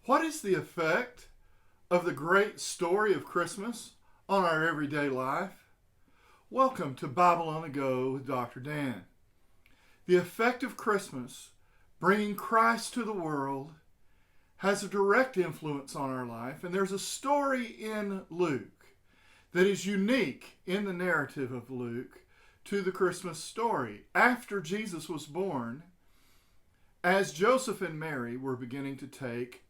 What is the effect of the great story of Christmas on our everyday life? Welcome to Bible on the Go with Dr. Dan. The effect of Christmas, bringing Christ to the world, has a direct influence on our life. And there's a story in Luke that is unique in the narrative of Luke to the Christmas story. After Jesus was born, as Joseph and Mary were beginning to take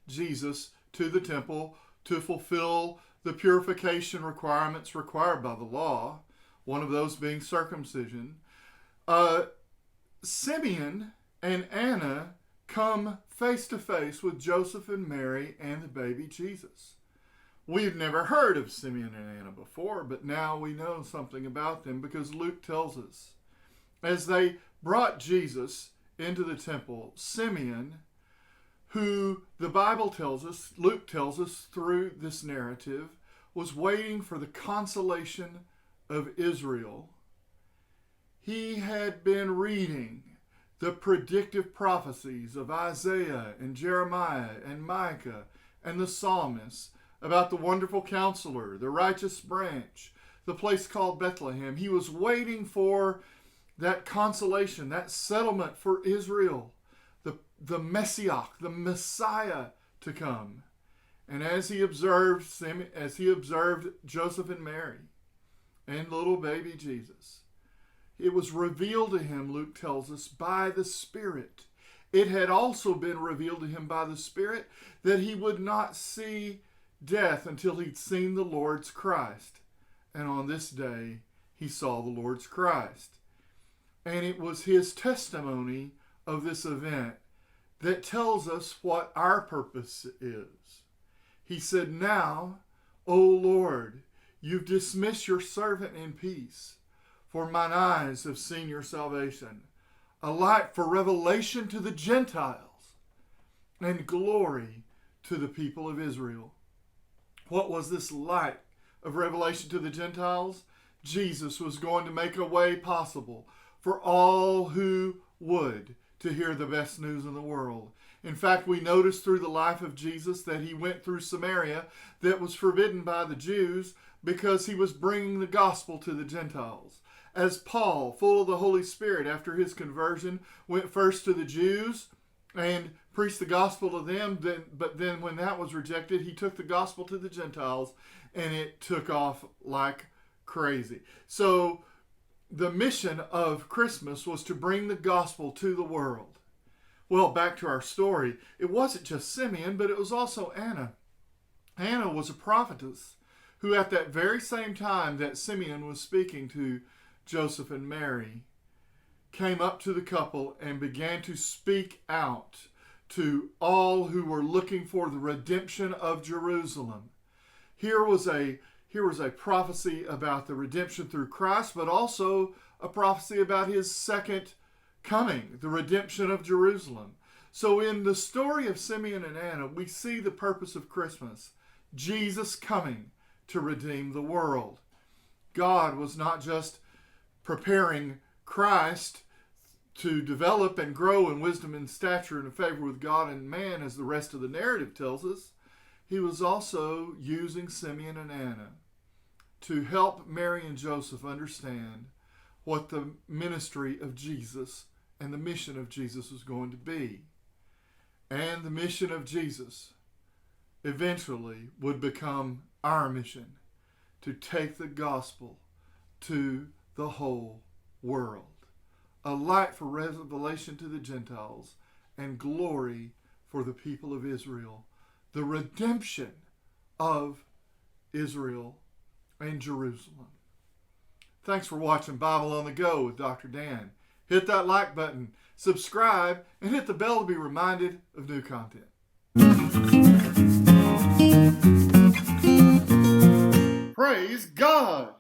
Jesus to the temple to fulfill the purification requirements required by the law, one of those being circumcision, Simeon and Anna come face to face with Joseph and Mary and the baby Jesus. We've never heard of Simeon and Anna before, but now we know something about them because Luke tells us. As they brought Jesus into the temple, Simeon, who the Bible tells us, Luke tells us through this narrative, was waiting for the consolation of Israel. He had been reading the predictive prophecies of Isaiah and Jeremiah and Micah and the psalmists about the wonderful counselor, the righteous branch, the place called Bethlehem. He was waiting for that consolation, that settlement for Israel, the Messiah, the Messiah to come. And as he observed Joseph and Mary and little baby Jesus, it was revealed to him, Luke tells us, by the Spirit. It had also been revealed to him by the Spirit that he would not see death until he'd seen the Lord's Christ. And on this day, he saw the Lord's Christ. And it was his testimony of this event that tells us what our purpose is. He said, "Now, O Lord, you've dismissed your servant in peace, for mine eyes have seen your salvation, a light for revelation to the Gentiles and glory to the people of Israel." What was this light of revelation to the Gentiles? Jesus was going to make a way possible for all who would to hear the best news in the world. In fact, we notice through the life of Jesus that he went through Samaria that was forbidden by the Jews because he was bringing the gospel to the Gentiles. As Paul, full of the Holy Spirit after his conversion, went first to the Jews and preached the gospel to them, but then when that was rejected, he took the gospel to the Gentiles and it took off like crazy. So the mission of Christmas was to bring the gospel to the world. Well, back to our story. It wasn't just Simeon, but it was also Anna. Anna was a prophetess who at that very same time that Simeon was speaking to Joseph and Mary, came up to the couple and began to speak out to all who were looking for the redemption of Jerusalem. Here was a prophecy about the redemption through Christ, but also a prophecy about his second coming, the redemption of Jerusalem. So in the story of Simeon and Anna, we see the purpose of Christmas, Jesus coming to redeem the world. God was not just preparing Christ to develop and grow in wisdom and stature and favor with God and man, as the rest of the narrative tells us. He was also using Simeon and Anna to help Mary and Joseph understand what the ministry of Jesus and the mission of Jesus was going to be. And the mission of Jesus eventually would become our mission, to take the gospel to the whole world. A light for revelation to the Gentiles and glory for the people of Israel. The redemption of Israel and Jerusalem. Thanks for watching Bible on the Go with Dr. Dan. Hit that like button, subscribe, and hit the bell to be reminded of new content. Praise God!